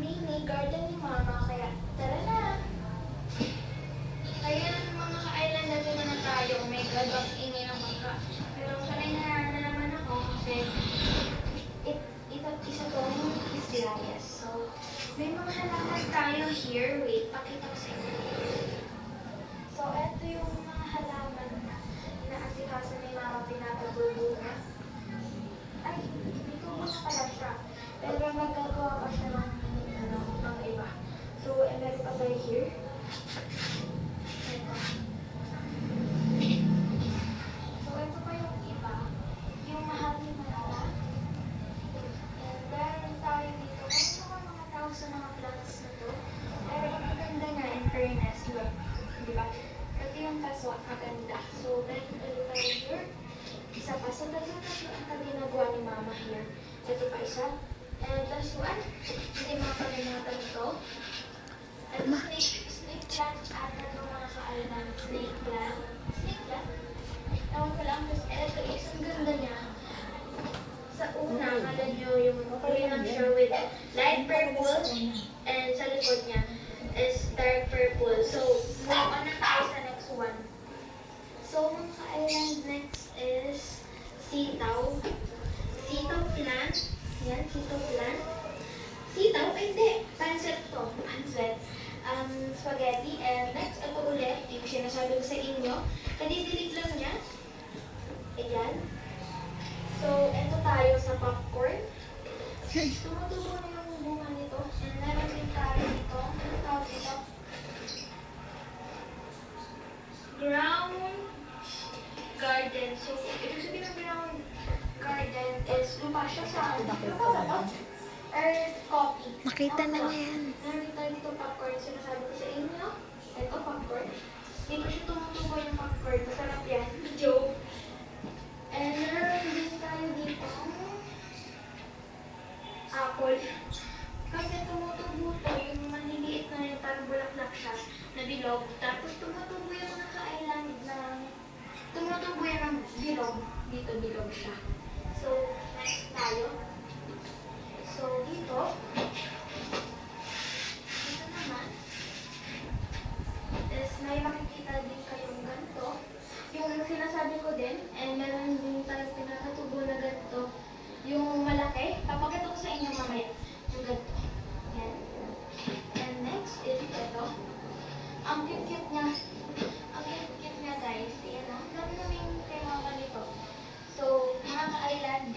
mini garden ni Mama, kaya tara na! Kaya mga ka-island natin na tayo. Oh my God, ang ingay ng bangka. Pero sanay na naman ako kasi isa tong isla, yes. So, may mga halaman tayo here. Wait, pakita ko sa inyo. So, eto yung mga halaman na inaasikaso ni Mama, pinapatubo na. Ay, dito muna pala siya. Pero magagawa pa siya ng iba. So, meron pa tayo here. So, ito pa yung iba. Yung mahal ni Mama. And meron tayo dito. Meron mga tao sa mga plants na to. Pero ang maganda nga, in fairness, look. Diba? Ito yung kaswa, maganda. So, meron tayo here. Isa pa. So, tatlo ang ginagawa ni Mama here. Ito pa isa. And last one, hindi makakalimutan ito. And snake plant, ata ito mga ka-island. Snake plant. Snake plant? Tawag ko lang, kasi ito is, ang ganda niya. Sa una, kala nyo yung Korean siya with light purple, and sa likod niya is dark purple. So, move on na tayo sa next one. So, mga ka-island, next is sitaw. Sitaw plant. Yan, sitaw plant. Sitaw? Ay, hindi. Pancit to. Pancit. Spaghetti. And next, ito ulit. Yung sinasabi ko sa inyo. Kadidilig lang niya. Ayan. So, ito tayo sa popcorn. Tumutubo na yung bunga nito. And meron din tayo dito. Ano tawag dito? Ground garden. So, ibig sabihin ng ground garden is lupa siya sa earth coffee. Nakita na niya yan. Meron tayo dito popcorn. Sinasabi ko sa inyo. Ito popcorn. Dito siya tumutubo yung popcorn. Masarap yan. Joke. And meron din tayo dito apple. Kasi tumutubo to yung maliliit na yung parang bulaklak siya na bilog. Tapos tumutubo yung mga ka-island na tumutubo yan ng bilog. Dito bilog siya. So, next tayo. So, dito naman is may makikita din kayong ganito. Yung sinasabi ko din, and meron din tayong pinakatubo na ganito. Yung malaki, papakita ko sa inyo mamaya. Yung ganito. Yan. And next is ito. Ang cute-cute niya. Ang cute-cute niya guys. Yan o. Ang dami namin kay Mama nito. So, mga ka-island,